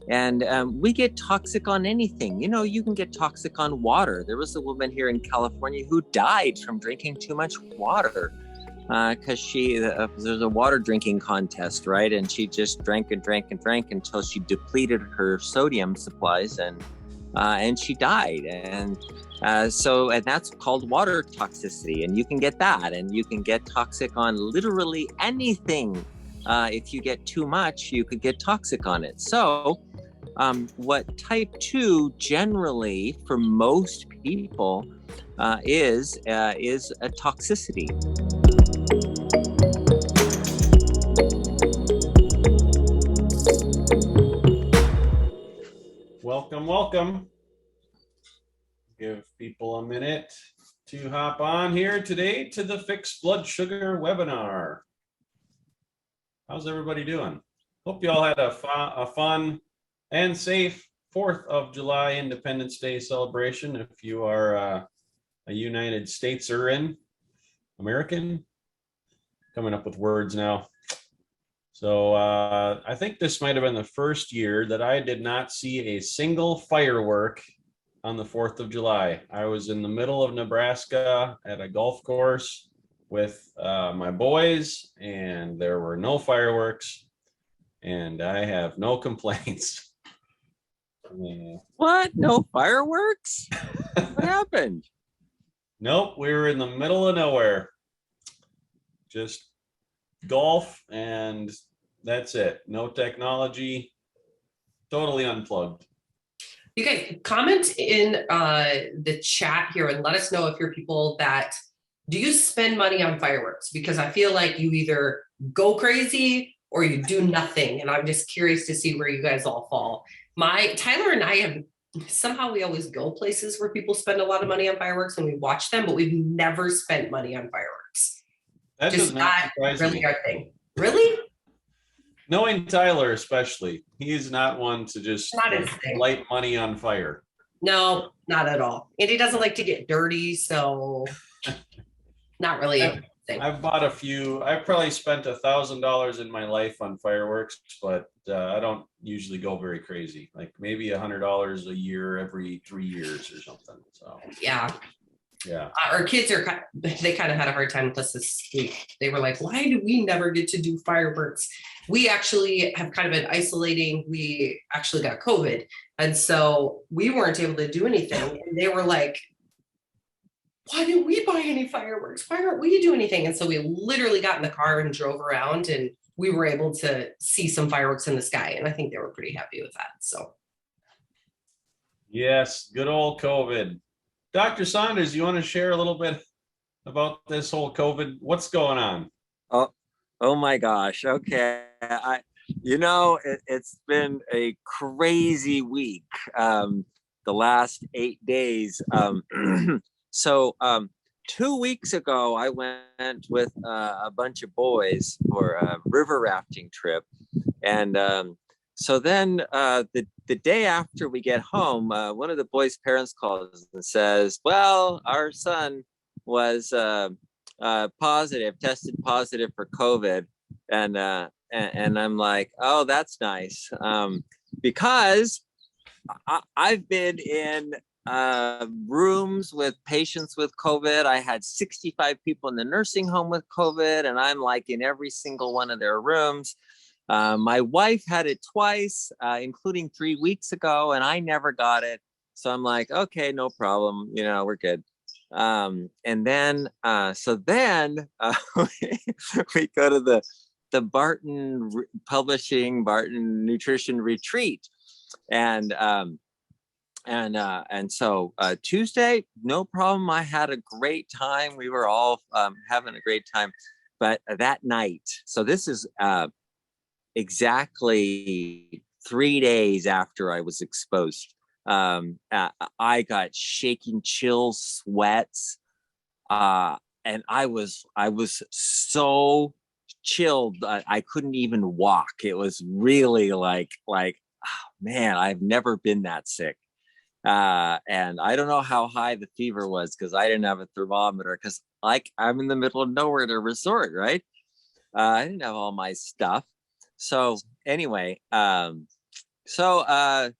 And we get toxic on anything. You know, you can get toxic on water. There was a woman here in California who died from drinking too much water because there's a water drinking contest, right? And she just drank and drank and drank until she depleted her sodium supplies, and she died. And that's called water toxicity. And you can get that, and you can get toxic on literally anything. If you get too much, you could get toxic on it. So what type 2 generally for most people is a toxicity. Welcome. Give people a minute to hop on here today to the Fixed Blood Sugar webinar. How's everybody doing? Hope you all had a fun and safe 4th of July Independence Day celebration. If you are a United Stateser American, coming up with words now. So I think this might have been the first year that I did not see a single firework on the 4th of July. I was in the middle of Nebraska at a golf course with my boys, and there were no fireworks, and I have no complaints. What? No fireworks? What happened? Nope, we were in the middle of nowhere. Just golf, and that's it. No technology, totally unplugged. You guys comment in the chat here and let us know if you're people that do you spend money on fireworks, because I feel like you either go crazy or you do nothing, and I'm just curious to see where you guys all fall. Tyler and I have somehow, we always go places where people spend a lot of money on fireworks and we watch them, but we've never spent money on fireworks. That just does not surprise really me. our thing. Really? Knowing Tyler especially, he is not one to just light money on fire. No, not at all. And he doesn't like to get dirty, so not really. I've bought a few. I've probably spent $1,000 in my life on fireworks, but I don't usually go very crazy. Like maybe $100 a year every 3 years or something. So yeah. Our kids they kind of had a hard time with us this week. They were like, why do we never get to do fireworks? We actually have kind of been isolating. We actually got COVID. And so we weren't able to do anything. And they were like, why didn't we buy any fireworks? Why aren't we do anything? And so we literally got in the car and drove around, and we were able to see some fireworks in the sky. And I think they were pretty happy with that. So. Yes, good old COVID. Dr. Saunders, you want to share a little bit about this whole COVID? What's going on? Oh my gosh. Okay. It's been a crazy week. The last 8 days. So 2 weeks ago, I went with a bunch of boys for a river rafting trip. And so then the day after we get home, one of the boys' parents calls and says, well, our son was tested positive for COVID. And I'm like, oh, that's nice. Because I've been in rooms with patients with COVID. I had 65 people in the nursing home with COVID, and I'm like in every single one of their rooms. My wife had it twice, including 3 weeks ago, and I never got it. So I'm like, okay, no problem. We're good. And then we go to the Barton Publishing, Barton Nutrition Retreat. And so Tuesday, no problem. I had a great time. We were all having a great time. But that night, so this is exactly 3 days after I was exposed, I got shaking chills, sweats, and I was so chilled I couldn't even walk. It was really like oh, man, I've never been that sick. And I don't know how high the fever was because I didn't have a thermometer, because I'm in the middle of nowhere at a resort, right? I didn't have all my stuff. So anyway, So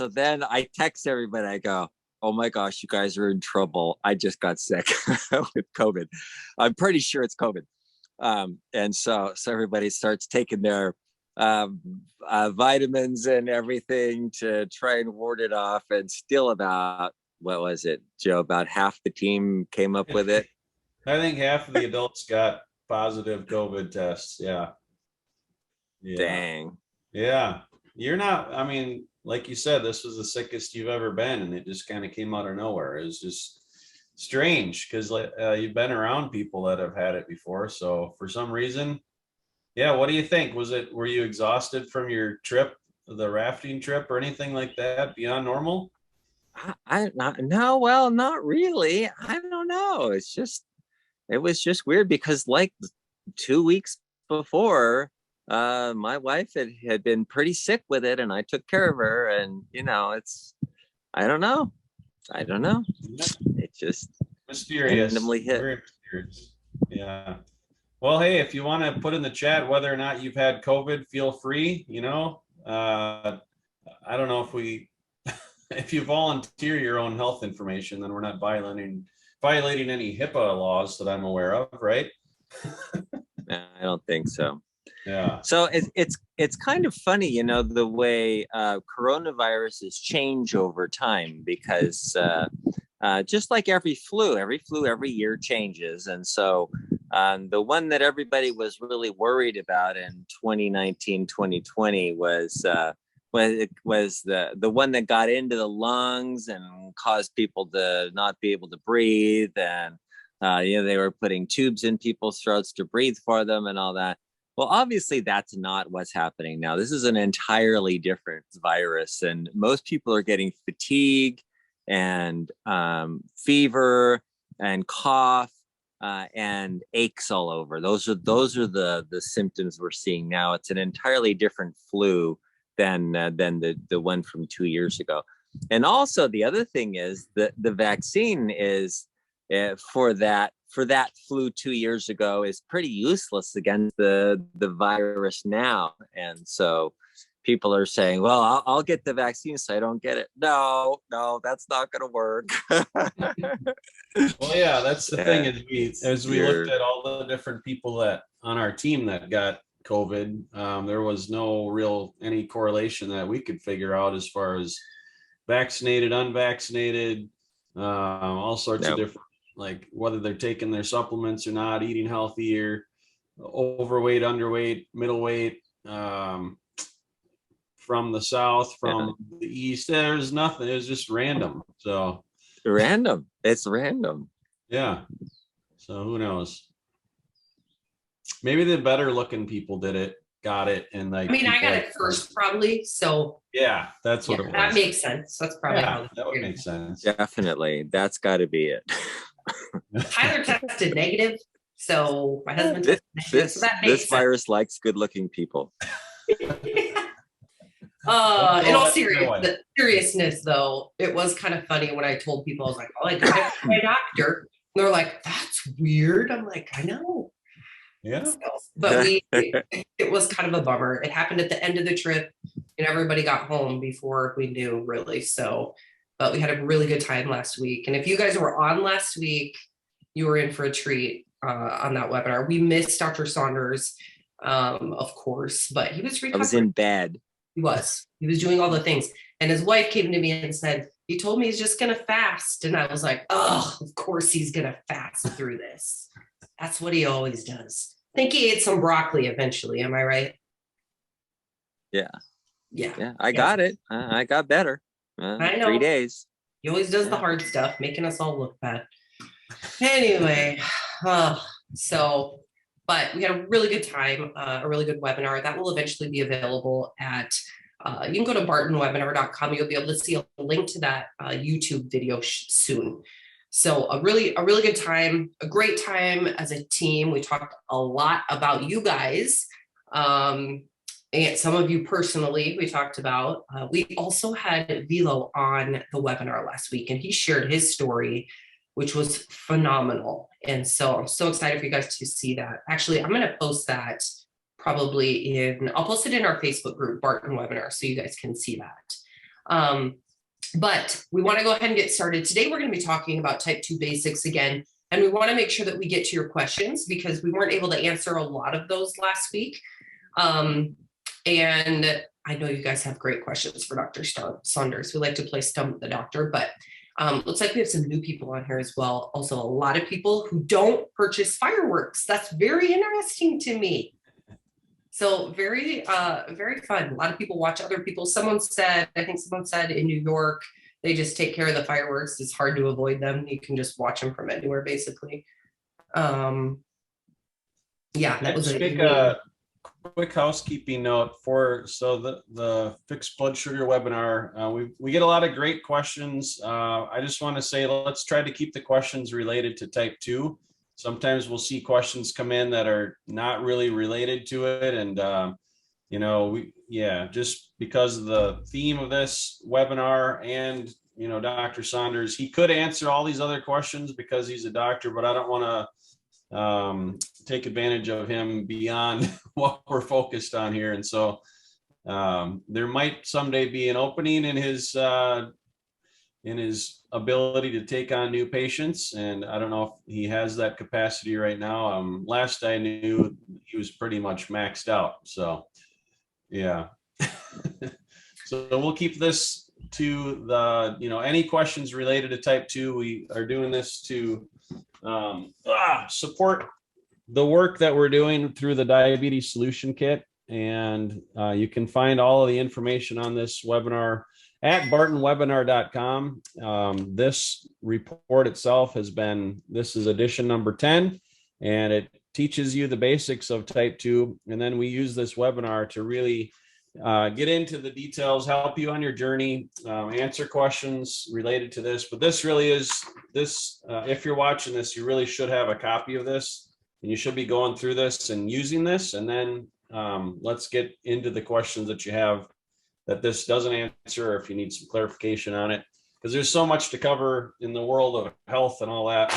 then I text everybody. I go, "Oh my gosh, you guys are in trouble. I just got sick with COVID. I'm pretty sure it's COVID." And so everybody starts taking their vitamins and everything to try and ward it off. And still about, what was it, Joe? About half the team came up with it. I think half of the adults got positive COVID tests. Yeah. Dang. Yeah. You're not, I mean, like you said, this was the sickest you've ever been, and it just kind of came out of nowhere. It was just strange because you've been around people that have had it before. So for some reason, yeah. What do you think? Were you exhausted from your trip, the rafting trip, or anything like that beyond normal? No, well, not really. I don't know. It was just weird because like 2 weeks before, my wife had been pretty sick with it, and I took care of her. And I don't know. It just Mysterious. randomly hit. Very mysterious. Yeah. Well, hey, if you want to put in the chat whether or not you've had COVID, feel free. I don't know if you volunteer your own health information, then we're not violating any HIPAA laws that I'm aware of, right? No, I don't think so. Yeah. So it's kind of funny, the way coronaviruses change over time, because just like every flu every year changes. And so the one that everybody was really worried about in 2019, 2020 was the one that got into the lungs and caused people to not be able to breathe. And they were putting tubes in people's throats to breathe for them and all that. Well, obviously, that's not what's happening now. This is an entirely different virus, and most people are getting fatigue and fever and cough and aches all over. Those are the symptoms we're seeing now. It's an entirely different flu than the one from 2 years ago. And also, the other thing is that the vaccine is for that flu 2 years ago is pretty useless against the virus now. And so people are saying, well, I'll get the vaccine so I don't get it. No, that's not going to work. Well, yeah, that's the thing. As we looked at all the different people that on our team that got COVID, there was no any correlation that we could figure out as far as vaccinated, unvaccinated, all sorts of different, like whether they're taking their supplements or not, eating healthier, overweight, underweight, middleweight, from the south, from the east. There's nothing. It was just random. So random. It's random. Yeah. So who knows? Maybe the better looking people got it. And like, I mean, I got it first probably. So yeah, that's what it was. That makes sense. That's probably how that would make sense. Definitely. That's got to be it. Tyler tested negative. So my husband tested negative. So that makes this virus likes good looking people. In all seriousness, though, it was kind of funny when I told people, I was like, oh, I got it from my doctor. And they're like, that's weird. I'm like, I know. Yeah. So, but it was kind of a bummer. It happened at the end of the trip and everybody got home before we knew, really. So, but we had a really good time last week. And if you guys were on last week, you were in for a treat on that webinar. We missed Dr. Saunders, of course, but he was recovering. I was in bed. He was doing all the things. And his wife came to me and said, he told me he's just going to fast. And I was like, oh, of course he's going to fast through this. That's what he always does. I think he ate some broccoli eventually. Am I right? Yeah. Yeah. I got it. I got better. I know. 3 days. He always does the hard stuff, making us all look bad. Anyway, but we had a really good time, a really good webinar that will eventually be available at, you can go to bartonwebinar.com. You'll be able to see a link to that YouTube video soon. So a really good time, a great time as a team. We talked a lot about you guys, and some of you personally we talked about. We also had Vilo on the webinar last week, and he shared his story, which was phenomenal. And so I'm so excited for you guys to see that. Actually, I'm going to post that I'll post it in our Facebook group, Barton webinar, so you guys can see that. But we want to go ahead and get started. Today, we're going to be talking about type 2 basics again, and we want to make sure that we get to your questions because we weren't able to answer a lot of those last week. And I know you guys have great questions for Dr. Saunders. We like to play Stump the Doctor, but looks like we have some new people on here as well. Also, a lot of people who don't purchase fireworks. That's very interesting to me. So very, very fun. A lot of people watch other people. I think someone said in New York, they just take care of the fireworks. It's hard to avoid them. You can just watch them from anywhere, basically. Yeah, that was a quick housekeeping note for the fixed blood sugar webinar. We get a lot of great questions. I just want to say, let's try to keep the questions related to type 2. Sometimes we'll see questions come in that are not really related to it. And, just because of the theme of this webinar and, Dr. Saunders, he could answer all these other questions because he's a doctor, but I don't want to take advantage of him beyond what we're focused on here. And so there might someday be an opening in his ability to take on new patients. And I don't know if he has that capacity right now. Last I knew, he was pretty much maxed out. So, yeah. So we'll keep this to the, any questions related to type 2. We are doing this to support the work that we're doing through the Diabetes Solution Kit. And you can find all of the information on this webinar at bartonwebinar.com. This report itself this is edition number 10, and it teaches you the basics of type 2. And then we use this webinar to really get into the details, help you on your journey, answer questions related to this. But this really is if you're watching this, you really should have a copy of this, and you should be going through this and using this. And then let's get into the questions that you have that this doesn't answer, or if you need some clarification on it, because there's so much to cover in the world of health and all that.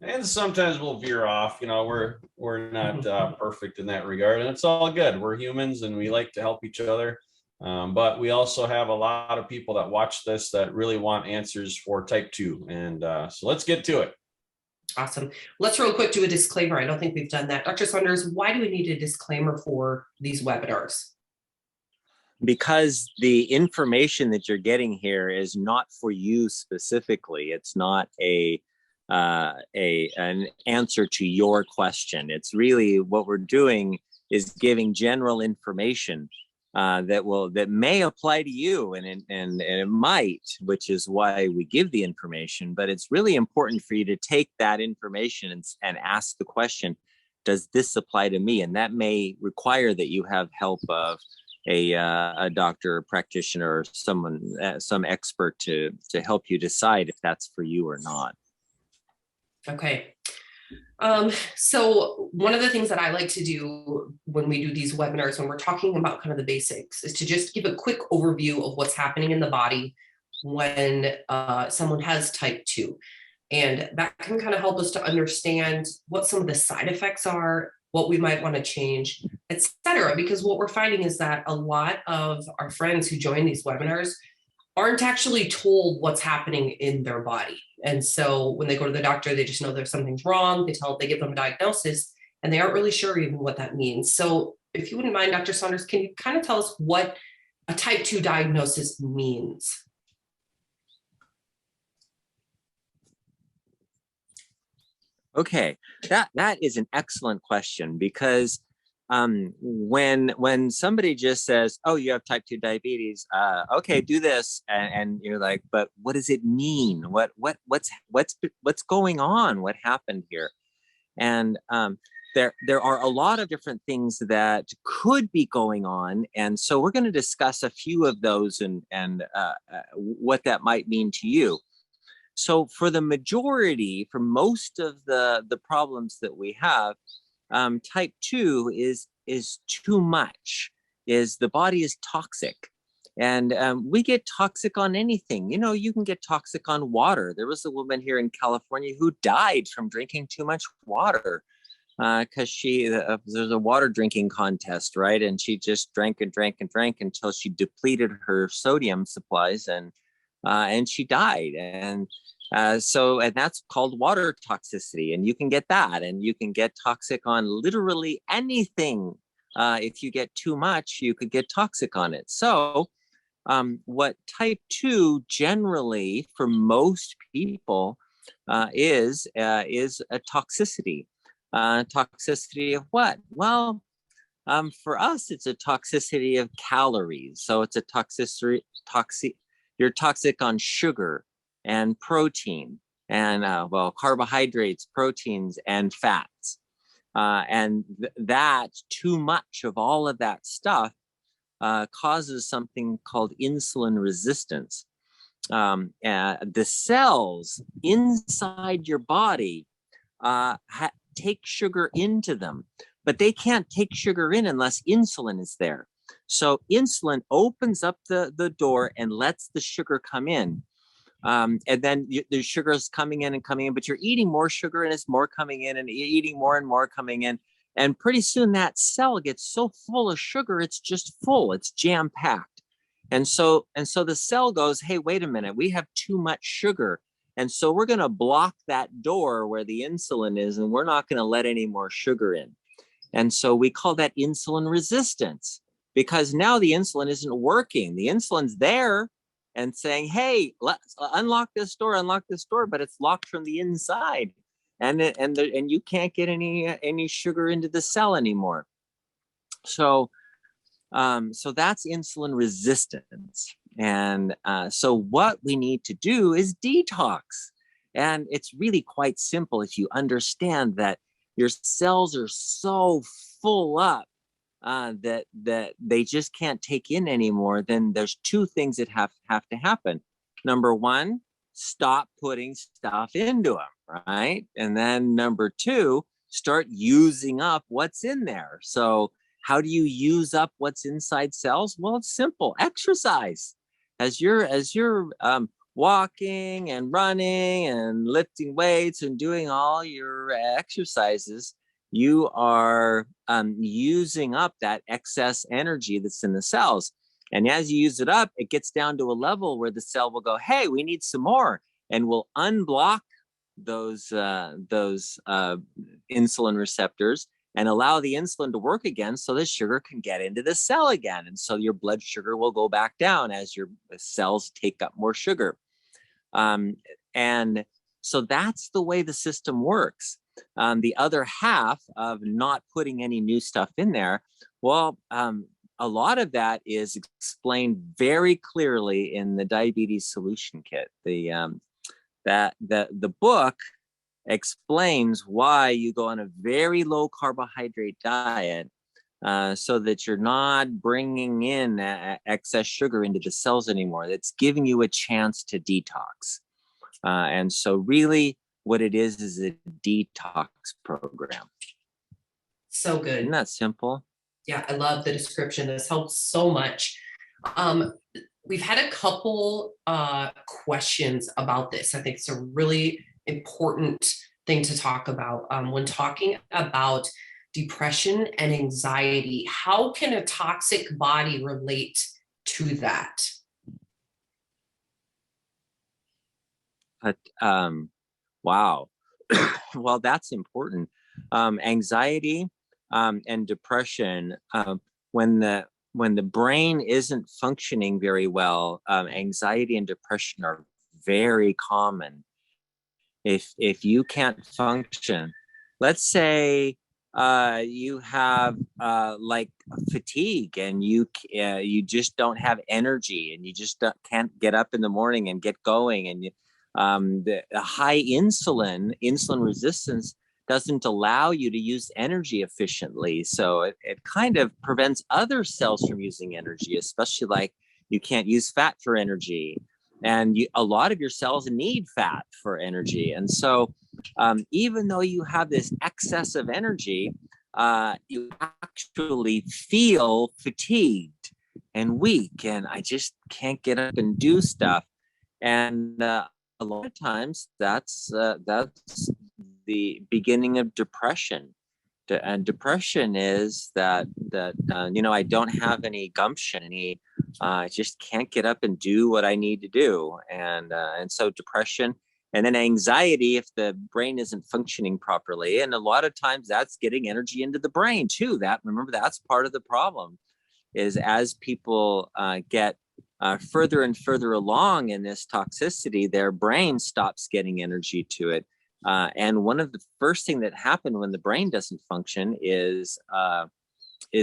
And sometimes we'll veer off, we're not perfect in that regard, and it's all good. We're humans and we like to help each other. But we also have a lot of people that watch this that really want answers for type 2. And so let's get to it. Awesome. Let's real quick do a disclaimer. I don't think we've done that. Dr. Saunders, why do we need a disclaimer for these webinars? Because the information that you're getting here is not for you specifically. It's not an answer to your question. It's really what we're doing is giving general information that may apply to you, and it might, which is why we give the information. But it's really important for you to take that information and ask the question, does this apply to me? And that may require that you have help of a doctor, a practitioner, or some expert to help you decide if that's for you or not. Okay. So one of the things that I like to do when we do these webinars, when we're talking about kind of the basics, is to just give a quick overview of what's happening in the body when someone has type 2. And that can kind of help us to understand what some of the side effects are, what we might want to change, etc. Because what we're finding is that a lot of our friends who join these webinars aren't actually told what's happening in their body. And so when they go to the doctor, they just know there's something's wrong. They give them a diagnosis, and they aren't really sure even what that means. So if you wouldn't mind, Dr. Saunders, can you kind of tell us what a type 2 diagnosis means? Okay, that is an excellent question, because when somebody just says, "Oh, you have type 2 diabetes," okay, do this, and you're like, "But what does it mean? What's going on? What happened here?" And there are a lot of different things that could be going on, and so we're going to discuss a few of those and what that might mean to you. So for most of the problems that we have, type 2 is too much, is the body is toxic. And we get toxic on anything. You can get toxic on water. There was a woman here in California who died from drinking too much water because there's a water drinking contest, right? And she just drank and drank and drank until she depleted her sodium supplies, and she died. And that's called water toxicity, and you can get that, and you can get toxic on literally anything. If you get too much, you could get toxic on it. So what type 2 generally for most people is a toxicity. Toxicity of what? Well, for us, it's a toxicity of calories. So it's a you're toxic on sugar and protein and carbohydrates, proteins, and fats. And that too much of all of that stuff causes something called insulin resistance. The cells inside your body take sugar into them, but they can't take sugar in unless insulin is there. So insulin opens up the door and lets the sugar come in. And then the sugar is coming in and coming in, but you're eating more sugar and it's more coming in and eating more and more coming in. And pretty soon that cell gets so full of sugar, it's just full, it's jam packed. And so the cell goes, hey, wait a minute, we have too much sugar. And so we're going to block that door where the insulin is, and we're not going to let any more sugar in. And so we call that insulin resistance, because now the insulin isn't working. The insulin's there and saying, hey, let's unlock this door, but it's locked from the inside. And you can't get any sugar into the cell anymore. So that's insulin resistance. And so what we need to do is detox. And it's really quite simple if you understand that your cells are so full up that they just can't take in anymore. Then there's two things that have to happen. Number one, stop putting stuff into them, right? And then number two, start using up what's in there. So how do you use up what's inside cells? Well, it's simple. Exercise. As you're walking and running and lifting weights and doing all your exercises, you are using up that excess energy that's in the cells. And as you use it up, it gets down to a level where the cell will go, hey, we need some more, and will unblock those insulin receptors and allow the insulin to work again so the sugar can get into the cell again. And so your blood sugar will go back down as your cells take up more sugar. And so that's the way the system works. The other half of not putting any new stuff in there, well, a lot of that is explained very clearly in the Diabetes Solution Kit. The book explains why you go on a very low carbohydrate diet so that you're not bringing in excess sugar into the cells anymore. That's giving you a chance to detox. And so really what it is a detox program. So good. Isn't that simple? Yeah, I love the description. This helps so much. We've had a couple questions about this. I think it's a really important thing to talk about when talking about depression and anxiety. How can a toxic body relate to that? Wow. Well, that's important. Anxiety and depression, when the brain isn't functioning very well, anxiety and depression are very common. If you can't function, let's say you have like fatigue and you just don't have energy and you just can't get up in the morning and get going, and the high insulin resistance doesn't allow you to use energy efficiently. So it kind of prevents other cells from using energy, especially like you can't use fat for energy. And a lot of your cells need fat for energy. And so even though you have this excess of energy, you actually feel fatigued and weak, and I just can't get up and do stuff. And a lot of times that's the beginning of depression. And depression is that I don't have any gumption, I just can't get up and do what I need to do, and so depression, and then anxiety if the brain isn't functioning properly, and a lot of times that's getting energy into the brain too. Remember, that's part of the problem, is as people get further and further along in this toxicity, their brain stops getting energy to it. And one of the first thing that happen when the brain doesn't function is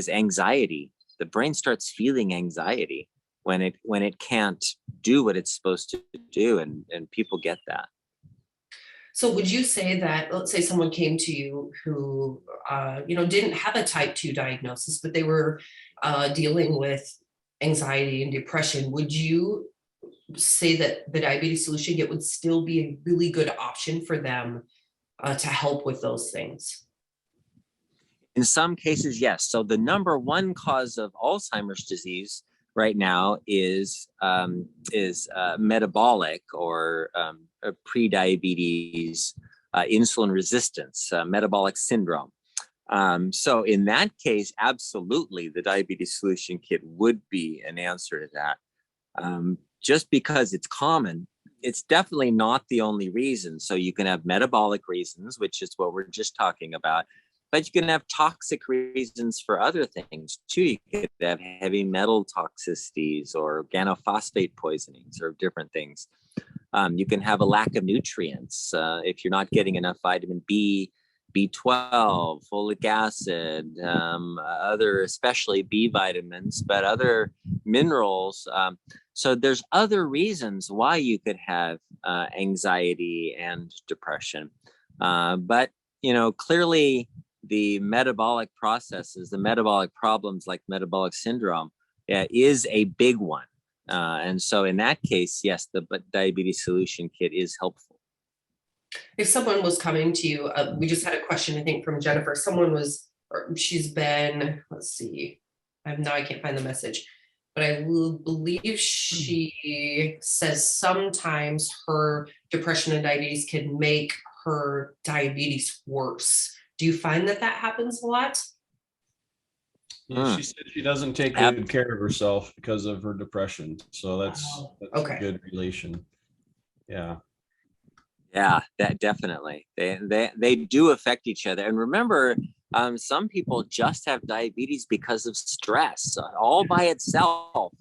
anxiety. The brain starts feeling anxiety when it can't do what it's supposed to do, and people get that. So would you say that, let's say someone came to you who, didn't have a type 2 diagnosis, but they were dealing with anxiety and depression, would you say that the Diabetes Solution Kit would still be a really good option for them to help with those things? In some cases, yes. So the number one cause of Alzheimer's disease right now is metabolic or pre-diabetes, insulin resistance, metabolic syndrome. So in that case, absolutely, the Diabetes Solution Kit would be an answer to that. Just because it's common, it's definitely not the only reason. So you can have metabolic reasons, which is what we're just talking about, but you can have toxic reasons for other things too. You could have heavy metal toxicities or organophosphate poisonings or different things. You can have a lack of nutrients if you're not getting enough vitamin B, B12, folic acid, other, especially B vitamins, but other minerals. So there's other reasons why you could have anxiety and depression. But, clearly the metabolic processes, the metabolic problems like metabolic syndrome is a big one. And so in that case, yes, the Diabetes Solution Kit is helpful. If someone was coming to you, we just had a question, I think, from Jennifer. She's been, let's see, I can't find the message, but I will believe she says sometimes her depression and diabetes can make her diabetes worse. Do you find that happens a lot? Yeah, she said she doesn't take good care of herself because of her depression. So that's okay. A good relation. Yeah. Yeah, that definitely. They do affect each other. And remember, some people just have diabetes because of stress. All by itself,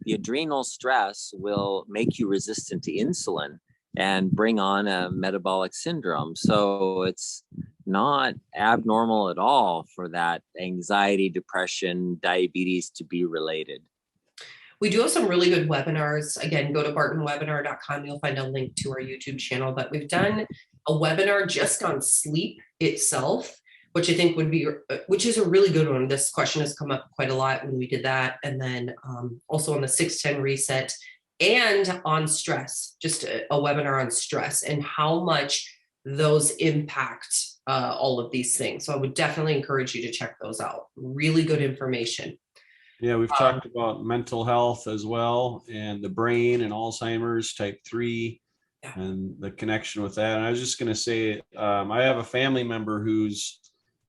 the adrenal stress will make you resistant to insulin and bring on a metabolic syndrome. So it's not abnormal at all for that anxiety, depression, diabetes to be related. We do have some really good webinars. Again, go to bartonwebinar.com. You'll find a link to our YouTube channel. But we've done a webinar just on sleep itself, which I think which is a really good one. This question has come up quite a lot when we did that. And then also on the 610 reset and on stress, just a webinar on stress and how much those impact all of these things. So I would definitely encourage you to check those out. Really good information. Yeah, we've talked about mental health as well, and the brain and Alzheimer's type 3 and the connection with that. And I was just going to say, I have a family member who's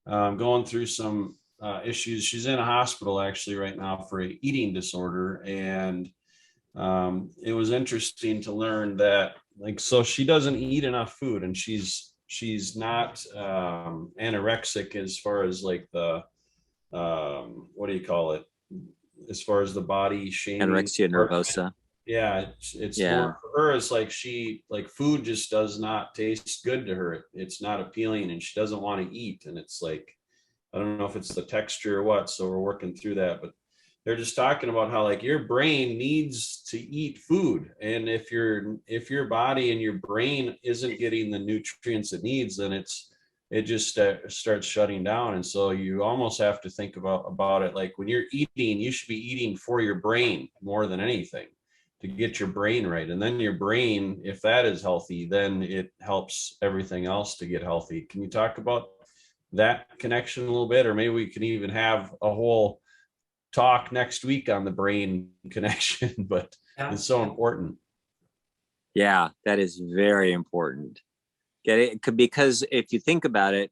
going through some issues. She's in a hospital actually right now for an eating disorder. And it was interesting to learn that, so she doesn't eat enough food, and she's not anorexic as far as the, what do you call it? As far as the body shaming. Anorexia nervosa. Yeah, it's more for her. It's food just does not taste good to her. It's not appealing, and she doesn't want to eat. And it's I don't know if it's the texture or what. So we're working through that. But they're just talking about how your brain needs to eat food, and if your body and your brain isn't getting the nutrients it needs, then it just starts shutting down. And so you almost have to think about it when you're eating, you should be eating for your brain more than anything to get your brain right. And then your brain, if that is healthy, then it helps everything else to get healthy. Can you talk about that connection a little bit? Or maybe we can even have a whole talk next week on the brain connection, but it's so important. Yeah, that is very important. Get it? Because if you think about it,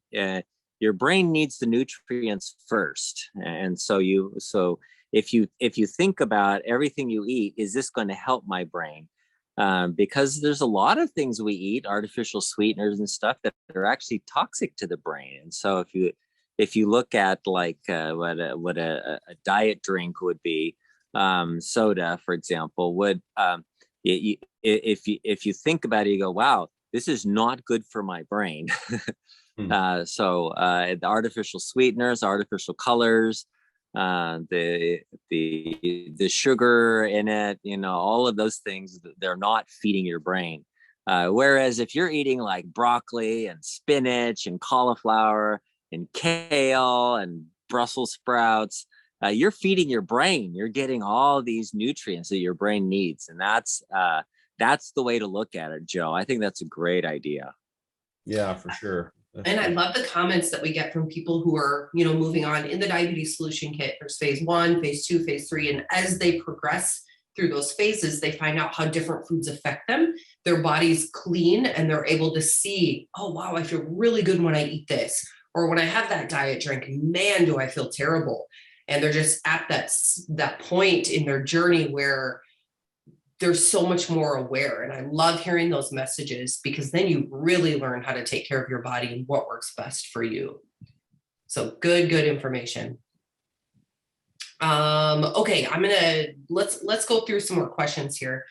your brain needs the nutrients first. And so if you think about everything you eat, is this going to help my brain? Because there's a lot of things we eat, artificial sweeteners and stuff, that are actually toxic to the brain. And so if you look at like what a diet drink would be, soda, for example, would if you think about it, you go, wow, this is not good for my brain. The artificial sweeteners, artificial colors, the sugar in it, all of those things, they're not feeding your brain. Whereas if you're eating like broccoli and spinach and cauliflower and kale and Brussels sprouts, you're feeding your brain. You're getting all these nutrients that your brain needs. And that's the way to look at it, Joe. I think that's a great idea. Yeah, for sure. And I love the comments that we get from people who are, moving on in the diabetes solution kit. There's phase 1, phase 2, phase 3. And as they progress through those phases, they find out how different foods affect them. Their body's clean and they're able to see, oh, wow, I feel really good when I eat this. Or when I have that diet drink, man, do I feel terrible. And they're just at that point in their journey where they're so much more aware. And I love hearing those messages, because then you really learn how to take care of your body and what works best for you. So good information. Okay, let's go through some more questions here.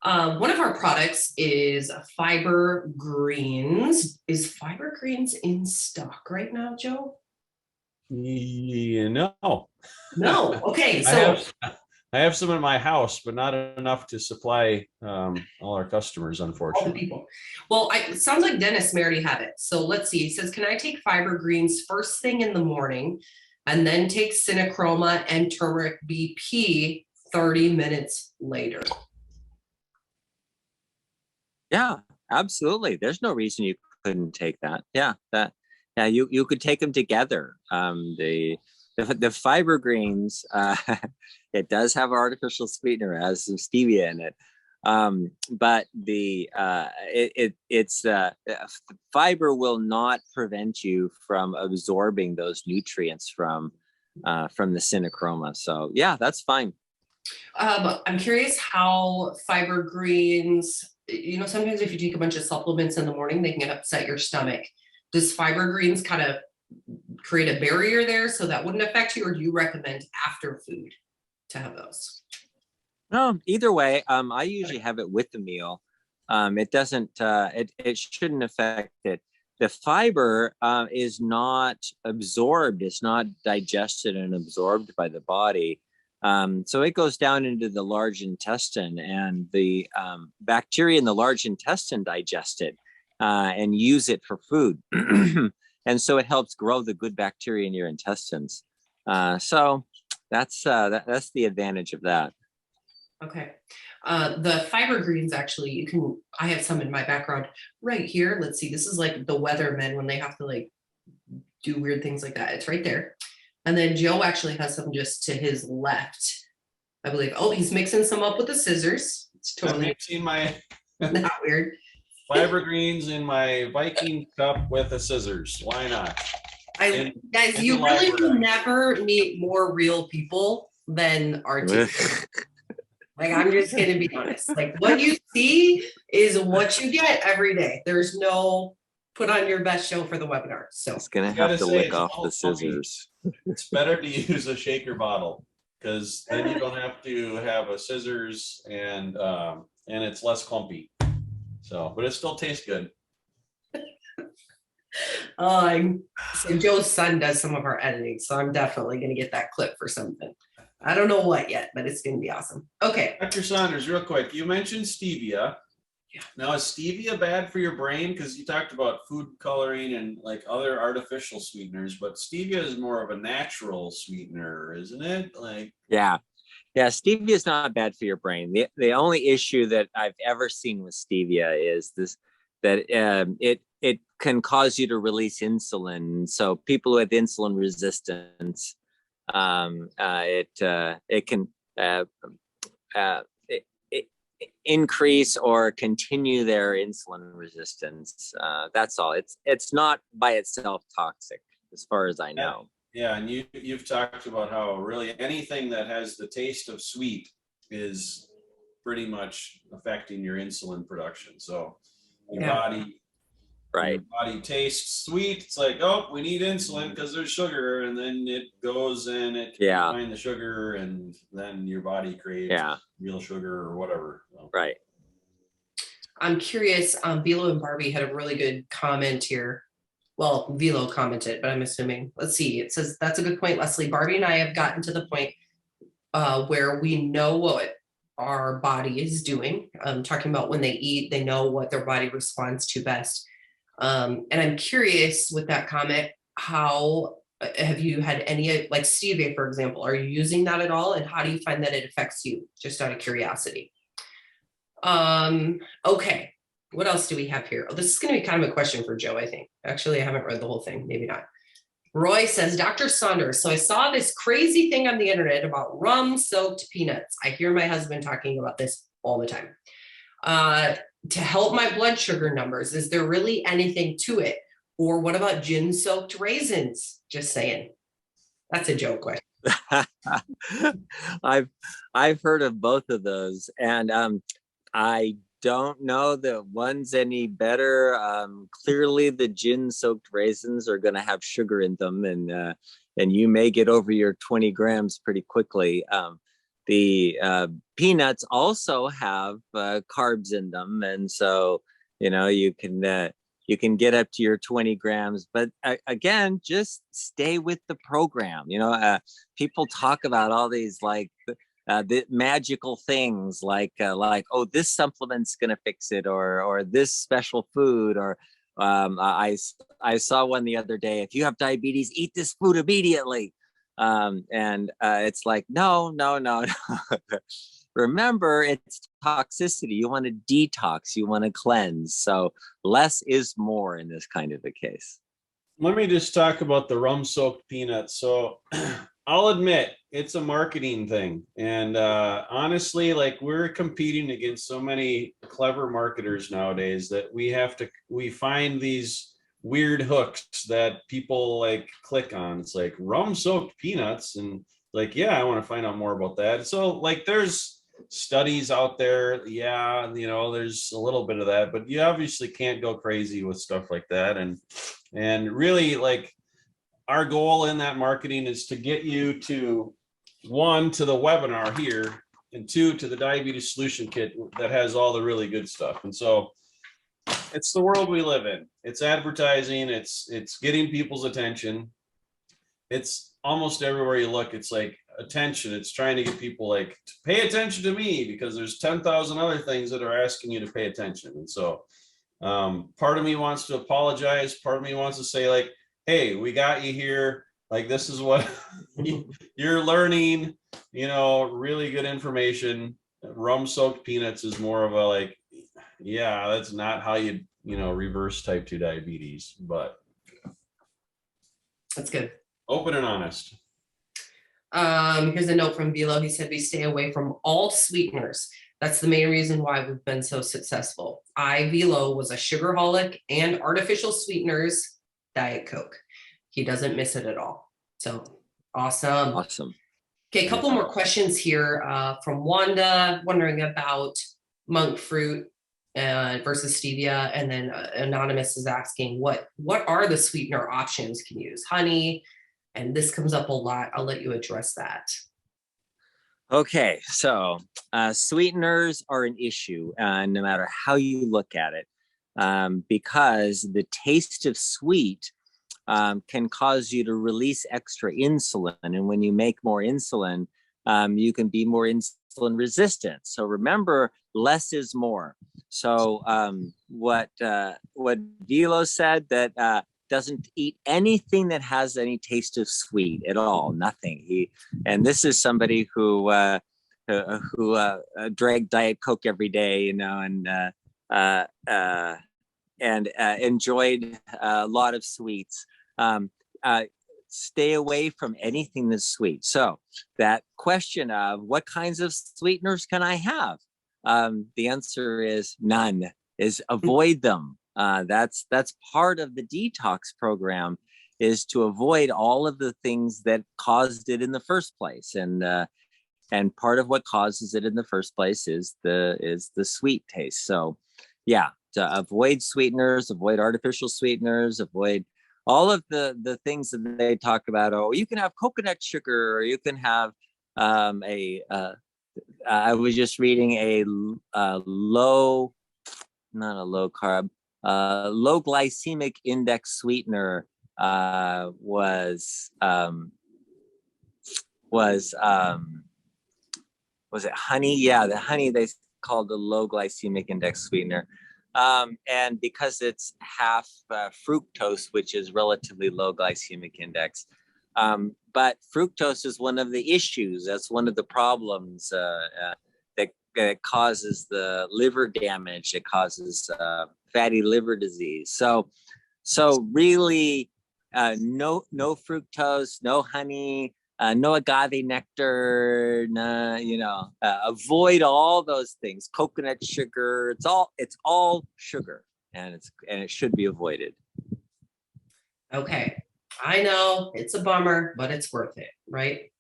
One of our products is Fiber Greens. Is Fiber Greens in stock right now, Joe? No. Okay, so I have some in my house, but not enough to supply all our customers, unfortunately. All the people. Well, it sounds like Dennis may already have it. So let's see. He says, can I take Fiber Greens first thing in the morning and then take Cinechroma and Turmeric BP 30 minutes later? Yeah, absolutely. There's no reason you couldn't take that. Yeah, you could take them together. The Fiber Greens, it does have artificial sweetener, it has some stevia in it. But fiber will not prevent you from absorbing those nutrients from the Cinechroma. So yeah, that's fine. I'm curious how Fiber Greens, sometimes if you take a bunch of supplements in the morning, they can upset your stomach. Does Fiber Greens kind of create a barrier there so that wouldn't affect you, or do you recommend after food to have those? No, either way, I usually have it with the meal. It doesn't, it shouldn't affect it. The fiber is not absorbed. It's not digested and absorbed by the body. So it goes down into the large intestine, and the bacteria in the large intestine digest it and use it for food. And so it helps grow the good bacteria in your intestines. So that's the advantage of that. Okay. The Fiber Greens, actually, I have some in my background right here. Let's see. This is like the weathermen when they have to like do weird things like that. It's right there. And then Joe actually has some just to his left, I believe. Oh, he's mixing some up with the scissors. It's totally not weird. Fiber Greens in my Viking cup with the scissors. Why not? Guys, you really will never meet more real people than our team. Like, I'm just going to be honest. Like, what you see is what you get every day. There's no put on your best show for the webinar. So it's going to have to lick off the scissors. It's better to use a shaker bottle, because then you don't have to have a scissors, and it's less clumpy. So, but it still tastes good. So Joe's son does some of our editing, so I'm definitely going to get that clip for something. I don't know what yet, but it's going to be awesome. Okay. Dr. Saunders, real quick, you mentioned stevia. Yeah. Now, is stevia bad for your brain? Because you talked about food coloring and like other artificial sweeteners, but stevia is more of a natural sweetener, isn't it? Yeah, stevia is not bad for your brain. The only issue that I've ever seen with stevia is that it can cause you to release insulin. So people with insulin resistance, it can increase or continue their insulin resistance. That's all. It's not by itself toxic. as far as I know. Yeah, and you've talked about how really anything that has the taste of sweet is pretty much affecting your insulin production. So your body Right. your body tastes sweet. It's like, oh, we need insulin because there's sugar, and then it goes and it can find the sugar, and then your body creates real sugar or whatever. So. Right. I'm curious. Velo and Barbie had a really good comment here. Well, Velo commented, but I'm assuming. Let's see. It says that's a good point, Leslie. Barbie and I have gotten to the point where we know what our body is doing. Talking about when they eat, they know what their body responds to best. And I'm curious with that comment, how have you had any, like stevia, for example, are you using that at all? And how do you find that it affects you? Just out of curiosity. Okay. What else do we have here? Oh, this is going to be kind of a question for Joe, I think. Actually, I haven't read the whole thing. Maybe not. Roy says, Dr. Saunders, so I saw this crazy thing on the internet about rum-soaked peanuts. I hear my husband talking about this all the time. To help my blood sugar numbers, is there really anything to it? Or what about gin-soaked raisins? Just saying. That's a joke question. I've heard of both of those, and I don't know that one's any better. Clearly, the gin-soaked raisins are going to have sugar in them, and you may get over your 20 grams pretty quickly. The peanuts also have carbs in them, and so you can get up to your 20 grams. But again, just stay with the program. People talk about all these the magical things like oh, this supplement's gonna fix it, or this special food, or I saw one the other day. If you have diabetes, eat this food immediately. And it's like, no. Remember, it's toxicity. You want to detox, you want to cleanse. So less is more in this kind of a case. Let me just talk about the rum-soaked peanuts. So I'll admit it's a marketing thing. And honestly, we're competing against so many clever marketers nowadays that we find these weird hooks that people click on. It's like rum-soaked peanuts, and I want to find out more about that. So there's studies out there. Yeah, there's a little bit of that, but you obviously can't go crazy with stuff like that. And really, our goal in that marketing is to get you to, one, to the webinar here, and two, to the diabetes solution kit that has all the really good stuff. And so it's the world we live in. It's advertising. It's getting people's attention. It's almost everywhere you look. It's attention. It's trying to get people to pay attention to me, because there's 10,000 other things that are asking you to pay attention. And so part of me wants to apologize. Part of me wants to say hey, we got you here. This is what you're learning, really good information. Rum-soaked peanuts is more of a that's not how you reverse type 2 diabetes, but that's good. Open and honest. Here's a note from Velo. He said, we stay away from all sweeteners. That's the main reason why we've been so successful. Velo was a sugarholic and artificial sweeteners, Diet Coke. He doesn't miss it at all. So awesome. Okay, a couple more questions here from Wanda, wondering about monk fruit versus stevia. And then Anonymous is asking, what are the sweetener options? Can you use honey? And this comes up a lot. I'll let you address that. Okay, so sweeteners are an issue, no matter how you look at it, because the taste of sweet can cause you to release extra insulin. And when you make more insulin, you can be more insulin resistant. So remember, less is more. So what Velo said, that doesn't eat anything that has any taste of sweet at all, nothing. And this is somebody who drank Diet Coke every day, and enjoyed a lot of sweets. Stay away from anything that's sweet. So that question of what kinds of sweeteners can I have? The answer is none. Is avoid them. That's part of the detox program. is to avoid all of the things that caused it in the first place. And part of what causes it in the first place is the sweet taste. So yeah, to avoid sweeteners, avoid artificial sweeteners, avoid all of the things that they talk about. Oh, you can have coconut sugar, or you can have I was just reading a low, not a low carb, low glycemic index sweetener was it honey? Yeah, the honey they called the low glycemic index sweetener. And because it's half fructose, which is relatively low glycemic index. But fructose is one of the issues. That's one of the problems that causes the liver damage. It causes fatty liver disease. So really, no fructose, no honey, no agave nectar. Avoid all those things. Coconut sugar. It's all sugar, and it should be avoided. Okay. I know it's a bummer, but it's worth it, right?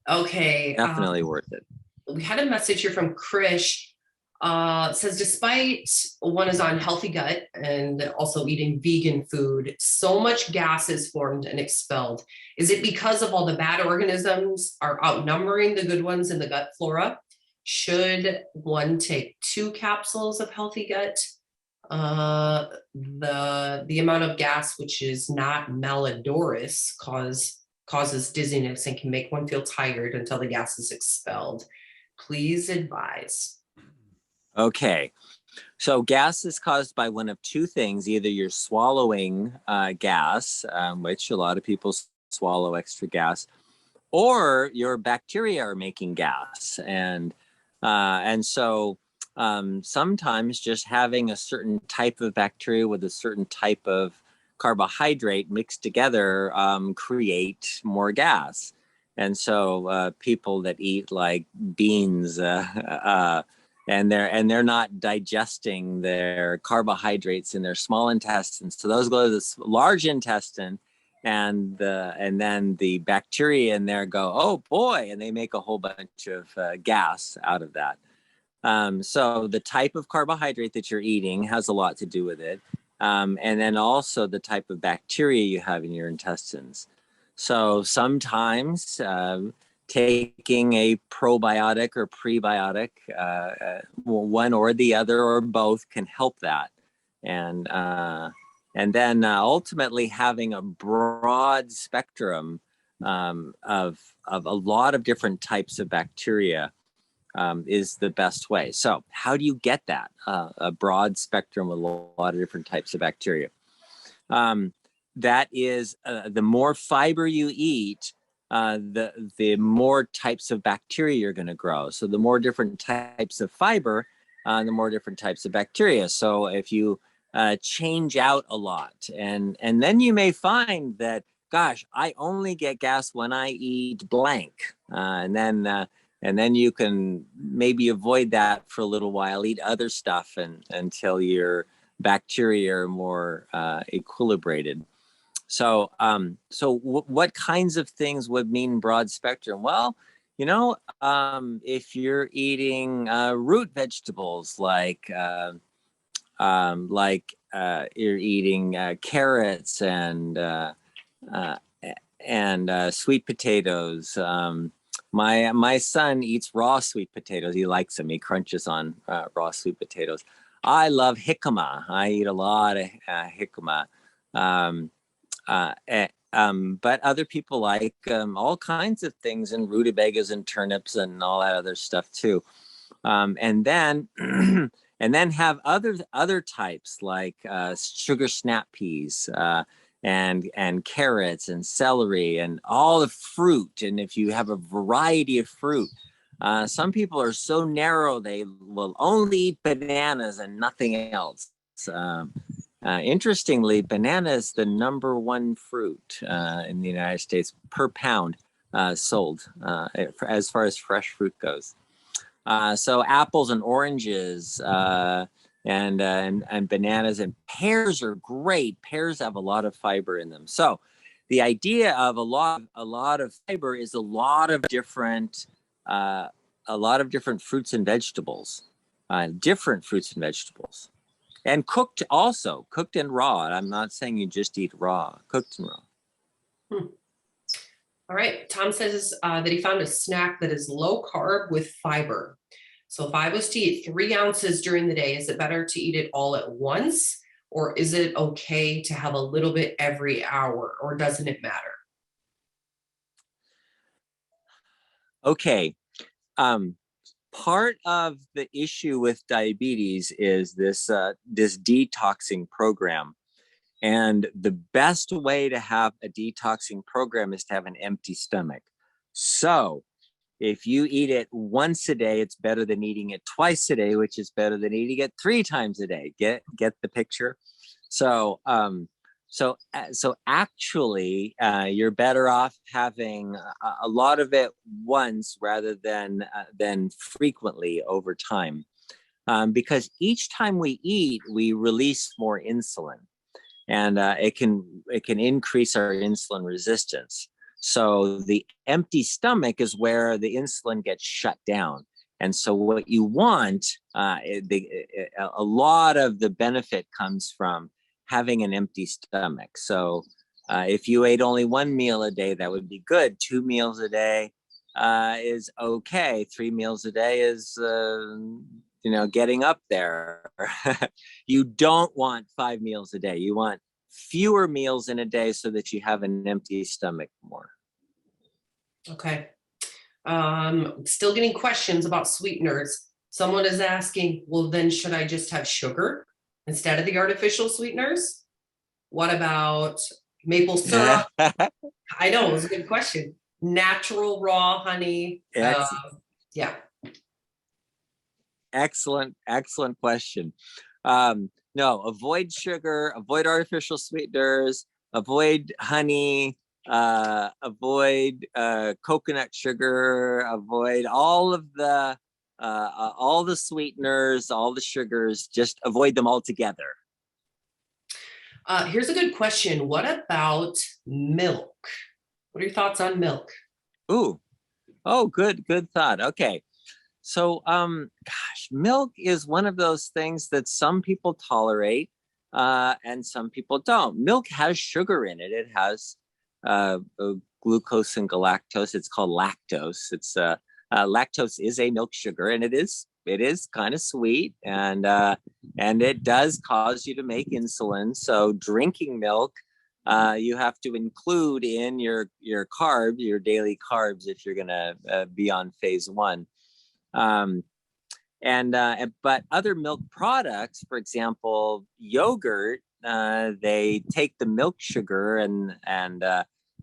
Okay. Definitely worth it. We had a message here from Krish. Says, despite one is on healthy gut and also eating vegan food, so much gas is formed and expelled. Is it because of all the bad organisms are outnumbering the good ones in the gut flora? Should one take 2 capsules of healthy gut? The amount of gas, which is not malodorous, causes dizziness and can make one feel tired until the gas is expelled. Please advise. Okay, so gas is caused by one of 2 things. Either you're swallowing gas, which a lot of people swallow extra gas, or your bacteria are making gas, and so sometimes just having a certain type of bacteria with a certain type of carbohydrate mixed together create more gas. And so people that eat like beans and they're not digesting their carbohydrates in their small intestines, so those go to the large intestine, and then the bacteria in there go, oh boy, and they make a whole bunch of gas out of that. So the type of carbohydrate that you're eating has a lot to do with it. And then also the type of bacteria you have in your intestines. So sometimes taking a probiotic or prebiotic, one or the other or both, can help that. And then ultimately having a broad spectrum of a lot of different types of bacteria is the best way. So how do you get that? A broad spectrum with a lot of different types of bacteria. That is, the more fiber you eat, the more types of bacteria you're going to grow. So the more different types of fiber, the more different types of bacteria. So if you change out a lot, and then you may find that, gosh, I only get gas when I eat blank, and then you can maybe avoid that for a little while, eat other stuff until your bacteria are more equilibrated. So what kinds of things would mean broad spectrum? Well, if you're eating root vegetables like you're eating carrots and sweet potatoes. My son eats raw sweet potatoes. He likes them. He crunches on raw sweet potatoes. I love jicama. I eat a lot of jicama. But other people like all kinds of things, and rutabagas and turnips and all that other stuff too. And then and then have other types like sugar snap peas and carrots and celery and all the fruit. And if you have a variety of fruit, some people are so narrow they will only eat bananas and nothing else. Interestingly, banana is the number 1 fruit in the United States per pound sold as far as fresh fruit goes. So apples and oranges and bananas and pears are great. Pears have a lot of fiber in them. So the idea of a lot of fiber is a lot of different fruits and vegetables, and cooked and raw. I'm not saying you just eat raw, cooked and raw. All right. Tom says that he found a snack that is low carb with fiber. So if I was to eat 3 ounces during the day, is it better to eat it all at once? Or is it okay to have a little bit every hour, or doesn't it matter? Okay. Part of the issue with diabetes is this detoxing program. And the best way to have a detoxing program is to have an empty stomach. So if you eat it once a day, it's better than eating it twice a day, which is better than eating it 3 times a day. Get the picture? So actually, you're better off having a lot of it once rather than frequently over time, because each time we eat, we release more insulin. And it can increase our insulin resistance. So the empty stomach is where the insulin gets shut down. And so what you want, a lot of the benefit comes from having an empty stomach. So if you ate only 1 meal a day, that would be good. 2 meals a day is okay. 3 meals a day is getting up there. You don't want 5 meals a day. You want fewer meals in a day so that you have an empty stomach more. Okay. Still getting questions about sweeteners. Someone is asking, well, then should I just have sugar instead of the artificial sweeteners? What about maple syrup? I know, it was a good question. Natural raw honey. Yeah. Excellent question. No, avoid sugar, avoid artificial sweeteners, avoid honey, avoid coconut sugar, avoid all the sweeteners, all the sugars. Just avoid them altogether. Here's a good question. What about milk? What are your thoughts on milk? Good thought. Okay. So, milk is one of those things that some people tolerate and some people don't. Milk has sugar in it. It has glucose and galactose. It's called lactose. Lactose is a milk sugar, and it is kind of sweet, and it does cause you to make insulin. So drinking milk, you have to include in your carbs, your daily carbs, if you're going to be on phase 1. But other milk products, for example, yogurt, they take the milk sugar and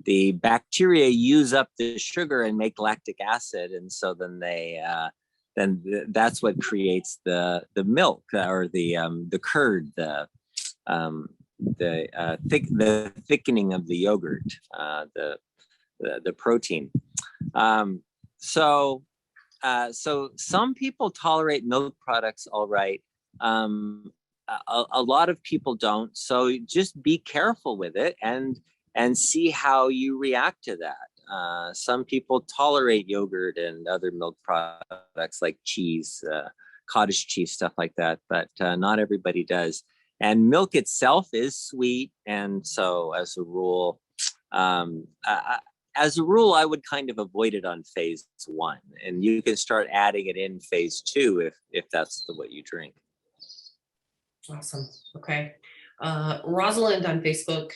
the bacteria use up the sugar and make lactic acid, and so then that's what creates the milk or the curd, the thickening of the yogurt, the protein. So some people tolerate milk products all right. A lot of people don't. So just be careful with it and see how you react to that. Some people tolerate yogurt and other milk products like cheese, cottage cheese, stuff like that, but not everybody does. And milk itself is sweet, and so as a rule, I would kind of avoid it on phase 1, and you can start adding it in phase 2 if that's what you drink. Awesome. Okay. Rosalind on Facebook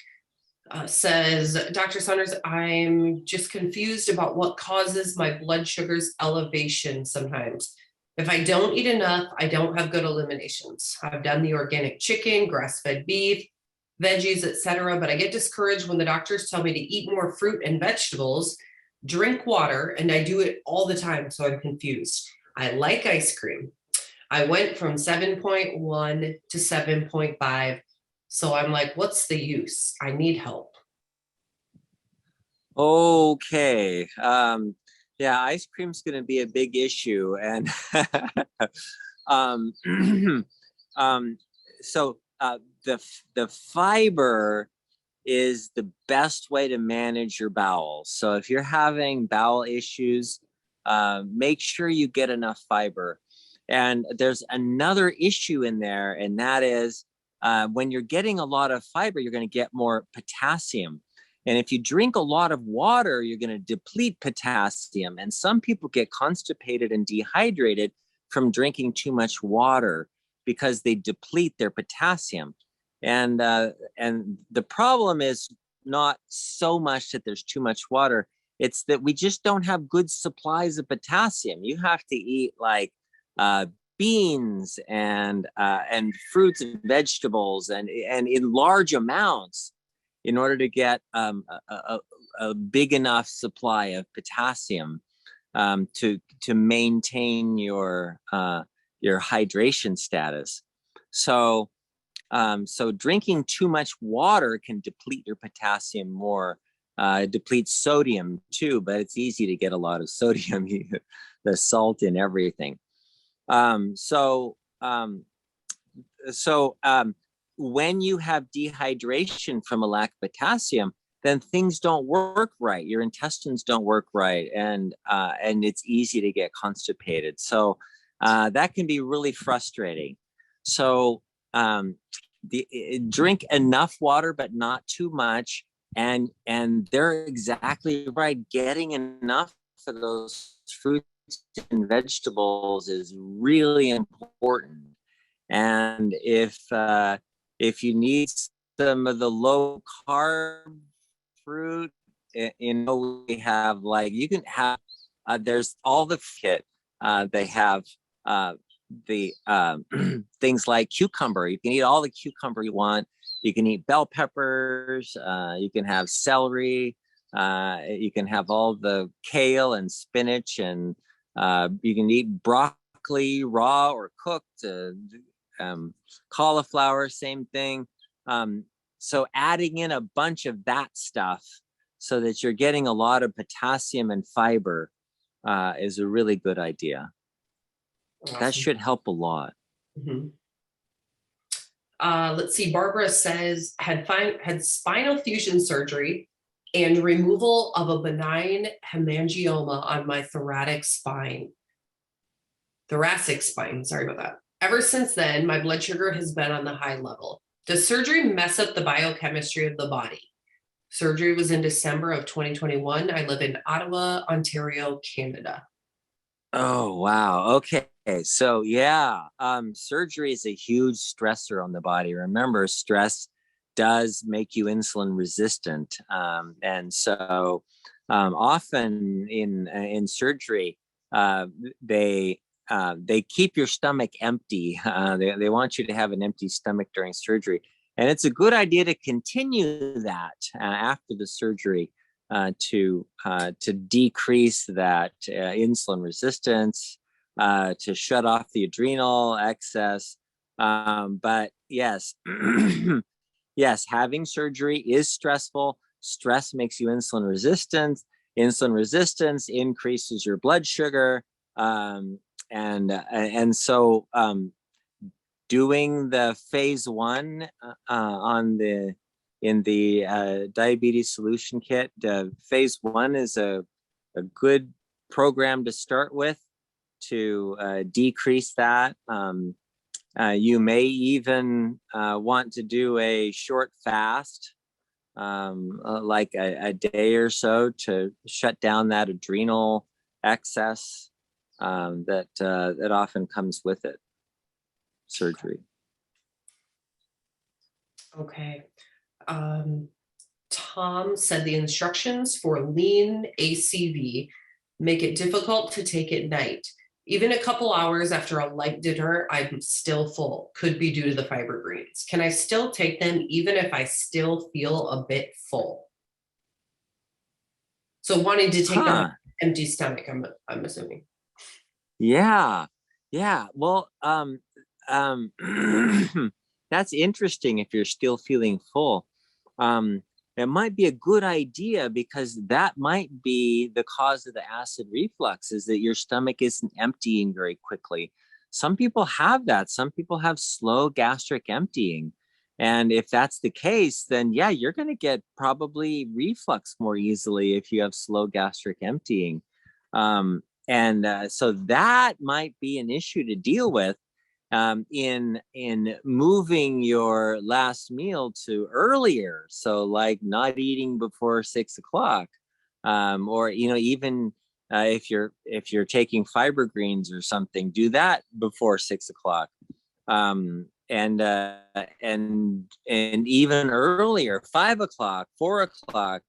says, Dr. Saunders, I'm just confused about what causes my blood sugars elevation sometimes. If I don't eat enough, I don't have good eliminations. I've done the organic chicken, grass-fed beef, veggies, etc., but I get discouraged when the doctors tell me to eat more fruit and vegetables, drink water, and I do it all the time, so I'm confused. I like ice cream. I went from 7.1 to 7.5, so I'm like, what's the use? I need help. Okay. Yeah, ice cream's going to be a big issue, and so the fiber is the best way to manage your bowels. So if you're having bowel issues, make sure you get enough fiber. And there's another issue in there, and that is when you're getting a lot of fiber, you're going to get more potassium. And if you drink a lot of water, you're going to deplete potassium. And some people get constipated and dehydrated from drinking too much water because they deplete their potassium. And the problem is not so much that there's too much water. It's that we just don't have good supplies of potassium. You have to eat like beans and fruits and vegetables and in large amounts in order to get a big enough supply of potassium to maintain your hydration status. So drinking too much water can deplete your potassium more. It depletes sodium too, but it's easy to get a lot of sodium, the salt in everything. When you have dehydration from a lack of potassium, then things don't work right. Your intestines don't work right, and it's easy to get constipated. So that can be really frustrating. So drink enough water, but not too much. And they're exactly right. Getting enough of those fruits and vegetables is really important. And if you need some of the low carb fruit, we have you can have there's all the kit. They have the things like cucumber. You can eat all the cucumber you want. You can eat bell peppers. You can have celery. You can have all the kale and spinach, and you can eat broccoli raw or cooked. Cauliflower, same thing. So adding in a bunch of that stuff so that you're getting a lot of potassium and fiber is a really good idea. Awesome. That should help a lot. Mm-hmm. Let's see. Barbara says had spinal fusion surgery and removal of a benign hemangioma on my thoracic spine. Sorry about that. Ever since then, my blood sugar has been on the high level. Does surgery mess up the biochemistry of the body? Surgery was in December of 2021. I live in Ottawa, Ontario, Canada. Oh, wow. Okay. So yeah, surgery is a huge stressor on the body. Remember, stress does make you insulin resistant. And so often in surgery, they keep your stomach empty. They want you to have an empty stomach during surgery. And it's a good idea to continue that after the surgery to decrease that insulin resistance, to shut off the adrenal excess. But yes, yes, having surgery is stressful. Stress makes you insulin resistant. Insulin resistance increases your blood sugar. And so doing the phase 1 in the diabetes solution kit, phase 1 is a good program to start with to decrease that. You may even want to do a short fast, like a day or so, to shut down that adrenal excess that often comes with it, surgery. Okay. Tom said the instructions for lean ACV make it difficult to take at night. Even a couple hours after a light dinner, I'm still full. Could be due to the fiber greens. Can I still take them even if I still feel a bit full? So wanting to take them on an empty stomach, I'm assuming. Yeah. Well, that's interesting if you're still feeling full. It might be a good idea because that might be the cause of the acid reflux, is that your stomach isn't emptying very quickly. Some people have that. Some people have slow gastric emptying. And if that's the case, then yeah, you're going to get probably reflux more easily if you have slow gastric emptying. So that might be an issue to deal with in moving your last meal to earlier. So like not eating before 6 o'clock, or even if you're taking fiber greens or something, do that before 6 o'clock. And even earlier, 5 o'clock, 4 o'clock,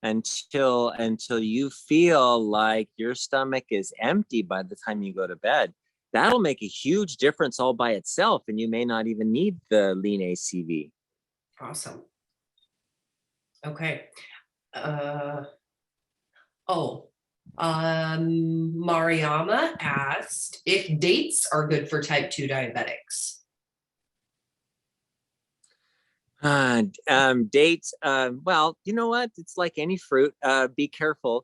until you feel like your stomach is empty by the time you go to bed. That'll make a huge difference all by itself, and you may not even need the lean ACV. Awesome. Okay. Mariama asked if dates are good for type 2 diabetics. Dates, well, you know what? It's like any fruit. Be careful.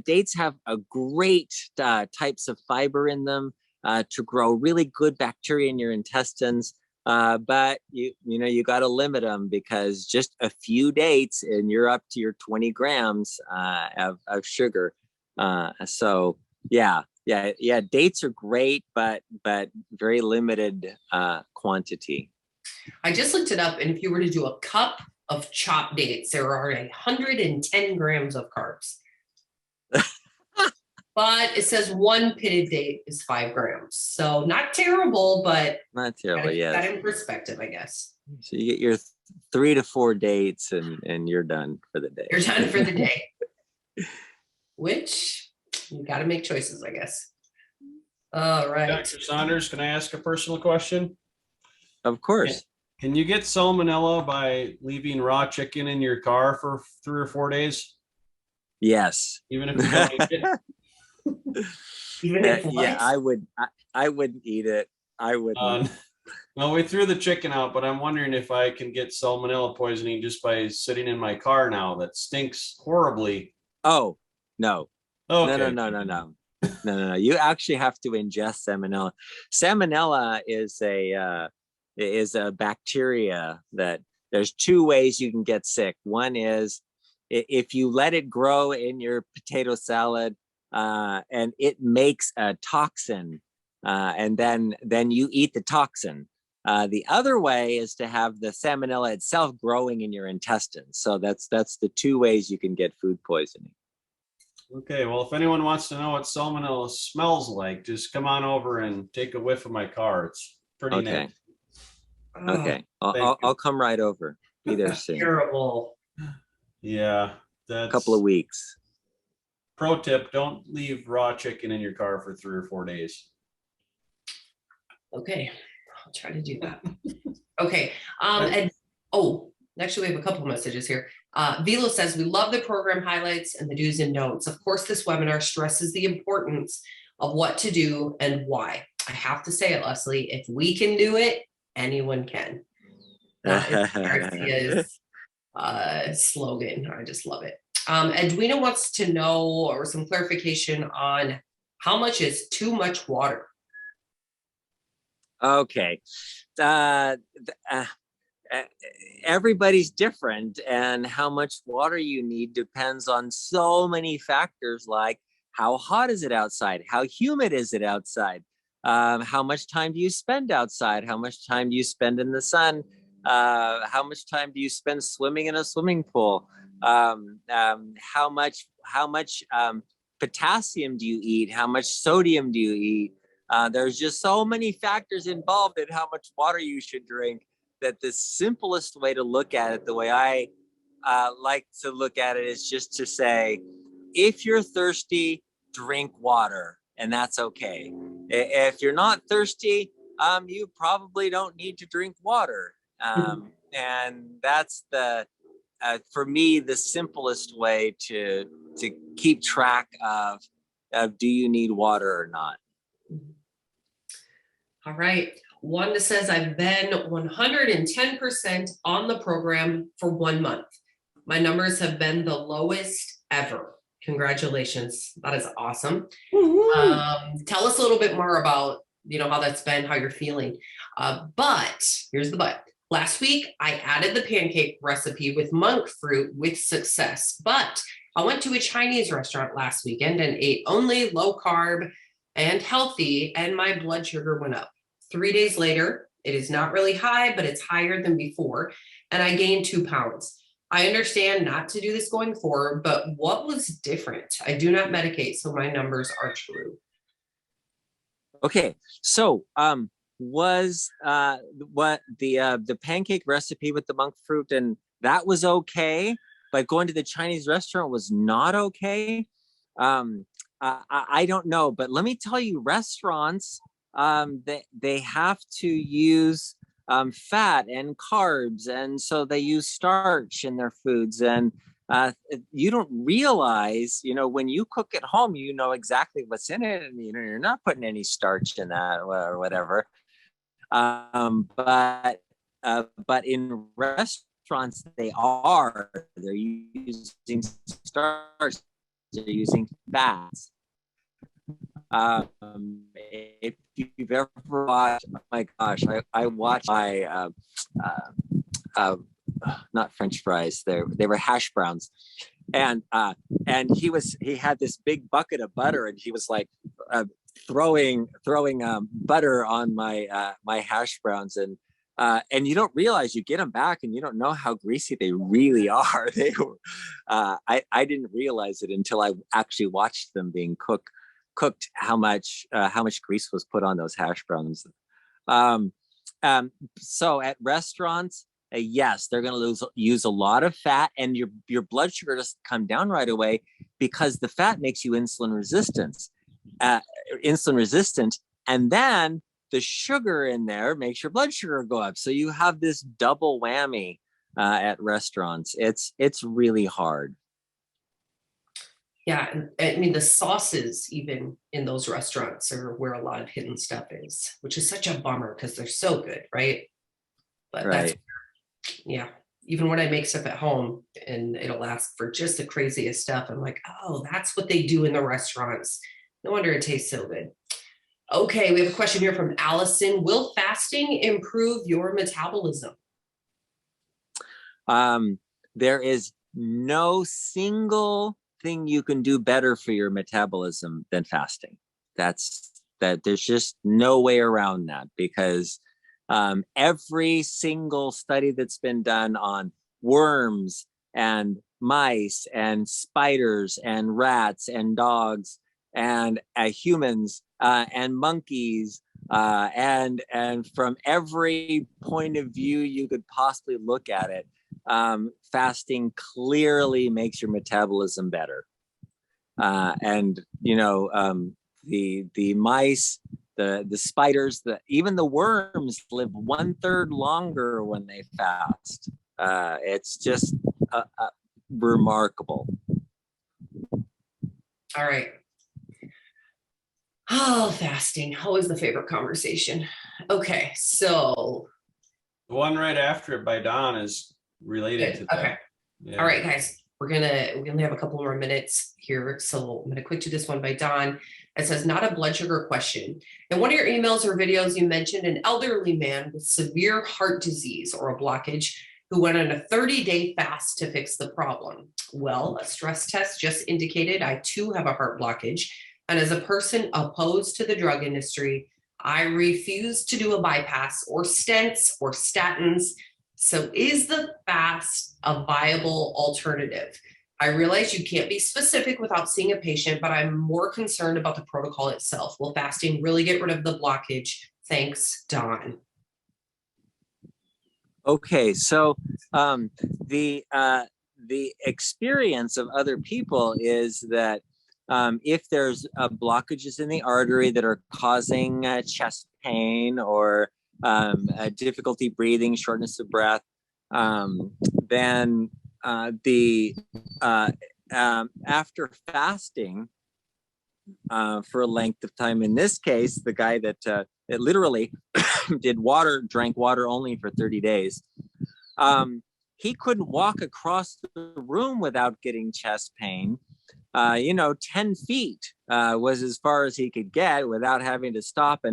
Dates have a great types of fiber in them to grow really good bacteria in your intestines. But you got to limit them, because just a few dates and you're up to your 20 grams of sugar. So yeah, dates are great, but very limited quantity. I just looked it up, and if you were to do a cup of chopped dates, there are 110 grams of carbs. But it says one pitted date is 5 grams. So not terrible, but not terrible. Yeah, that in perspective, I guess. So you get your 3 to 4 dates, and you're done for the day. You're done for the day. Which you got to make choices, I guess. All right. Dr. Saunders, can I ask a personal question? Of course. Can you get salmonella by leaving raw chicken in your car for 3 or 4 days? Yes. Even if you don't eat it? Even if yeah, I wouldn't eat it. I wouldn't. Well, we threw the chicken out, but I'm wondering if I can get salmonella poisoning just by sitting in my car now that stinks horribly. Oh, no. Okay. No. You actually have to ingest salmonella. Salmonella is a bacteria that there's 2 ways you can get sick. One is if you let it grow in your potato salad, and it makes a toxin, and then you eat the toxin. The other way is to have the salmonella itself growing in your intestines. So that's the 2 ways you can get food poisoning. Okay, well, if anyone wants to know what salmonella smells like, just come on over and take a whiff of my car. It's pretty okay. neat. Okay, I'll come right over. Be there soon. Terrible. Yeah, that's a couple of weeks. Pro tip: don't leave raw chicken in your car for 3 or 4 days. Okay, I'll try to do that. Okay, and actually we have a couple of messages here. Velo says, we love the program highlights and the do's and don'ts. Of course, this webinar stresses the importance of what to do and why. I have to say it, Leslie, if we can do it, anyone can. That is Garcia's slogan. I just love it. Edwina wants to know, or some clarification on how much is too much water. Okay. Everybody's different, and how much water you need depends on so many factors, like how hot is it outside? How humid is it outside? How much time do you spend outside? How much time do you spend in the sun? How much time do you spend swimming in a swimming pool? How much potassium do you eat? How much sodium do you eat? There's just so many factors involved in how much water you should drink, that the simplest way to look at it, the way I like to look at it, is just to say, if you're thirsty, drink water, and that's okay. If you're not thirsty, you probably don't need to drink water. And that's for me, the simplest way to keep track of do you need water or not. All right. Wanda says, I've been 110% on the program for 1 month. My numbers have been the lowest ever. Congratulations. That is awesome. Tell us a little bit more about, how that's been, how you're feeling. But here's the but. Last week, I added the pancake recipe with monk fruit with success, but I went to a Chinese restaurant last weekend and ate only low carb and healthy, and my blood sugar went up. 3 days later, it is not really high, but it's higher than before, and I gained 2 pounds. I understand not to do this going forward, but what was different? I do not medicate, so my numbers are true. Okay, so was what the pancake recipe with the monk fruit, and that was okay, but going to the Chinese restaurant was not okay. I don't know, but let me tell you, restaurants, they have to use fat and carbs, and so they use starch in their foods. And you don't realize, when you cook at home, you know exactly what's in it, and you're not putting any starch in that or whatever. But in restaurants, they're using starch, they're using fats. If you've ever watched, oh my gosh, I watched not French fries. They were hash browns, and he had this big bucket of butter, and he was like throwing butter on my hash browns, and you don't realize, you get them back and you don't know how greasy they really are. They were, I didn't realize it until I actually watched them being cooked, how much grease was put on those hash browns. So at restaurants, yes, they're going to use a lot of fat, and your blood sugar doesn't come down right away because the fat makes you insulin resistant, and then the sugar in there makes your blood sugar go up. So you have this double whammy at restaurants. It's really hard. Yeah, I mean, the sauces even in those restaurants are where a lot of hidden stuff is, which is such a bummer because they're so good, right? But right. Yeah, even when I make stuff at home and it'll ask for just the craziest stuff, I'm like, oh, that's what they do in the restaurants. No wonder it tastes so good. Okay, we have a question here from Allison. Will fasting improve your metabolism? There is no single thing you can do better for your metabolism than fasting. There's just no way around that, because every single study that's been done on worms and mice and spiders and rats and dogs and humans and monkeys, and from every point of view you could possibly look at it, fasting clearly makes your metabolism better. And the mice, the spiders, even the worms live 1/3 longer when they fast. It's just remarkable. All right. Oh, fasting. Always the favorite conversation. Okay, so the one right after it by Don is related to that. Okay. Yeah. All right, guys. We only have a couple more minutes here, so I'm gonna quick to this one by Don. It says, not a blood sugar question. In one of your emails or videos, you mentioned an elderly man with severe heart disease or a blockage who went on a 30-day fast to fix the problem. Well, a stress test just indicated I too have a heart blockage. And as a person opposed to the drug industry, I refuse to do a bypass or stents or statins. So is the fast a viable alternative? I realize you can't be specific without seeing a patient, but I'm more concerned about the protocol itself. Will fasting really get rid of the blockage? Thanks, Don. Okay, so the experience of other people is that if there's blockages in the artery that are causing chest pain or difficulty breathing, shortness of breath, then after fasting for a length of time, in this case, the guy that literally drank water only for 30 days, he couldn't walk across the room without getting chest pain. 10 feet was as far as he could get without having to stop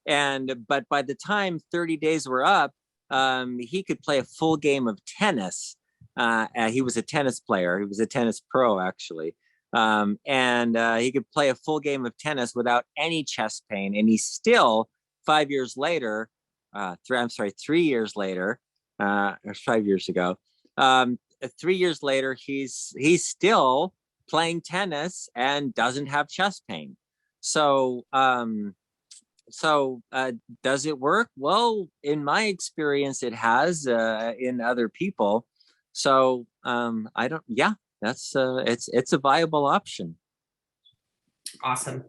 But by the time 30 days were up, he could play a full game of tennis. He was a tennis player. He was a tennis pro, actually. He could play a full game of tennis without any chest pain. And he still, 5 years later, 3 years later, or 5 years ago, 3 years later, he's still playing tennis and doesn't have chest pain. So, does it work? Well, in my experience, it has in other people. So that's it's a viable option. Awesome.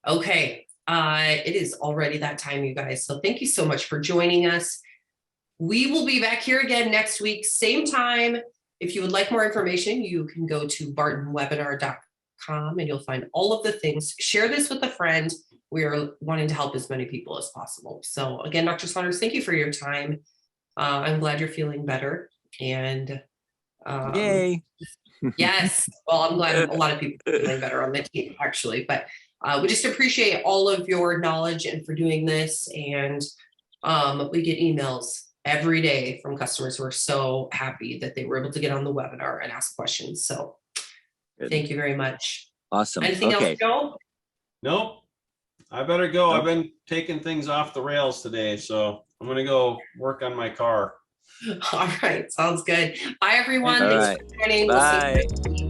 Okay. It is already that time, you guys. So thank you so much for joining us. We will be back here again next week, same time. If you would like more information, you can go to bartonwebinar.com and you'll find all of the things. Share this with a friend. We are wanting to help as many people as possible. So again, Dr. Saunders, thank you for your time. I'm glad you're feeling better. And yay. Yes. Well, I'm glad a lot of people are feeling better on the team, actually. But we just appreciate all of your knowledge and for doing this. And we get emails every day from customers who are so happy that they were able to get on the webinar and ask questions. So thank you very much. Awesome. Anything else, Joe? Nope. I better go. I've been taking things off the rails today, so I'm going to go work on my car. All right. Sounds good. Bye, everyone. All Thanks right. for joining. Bye. We'll see you.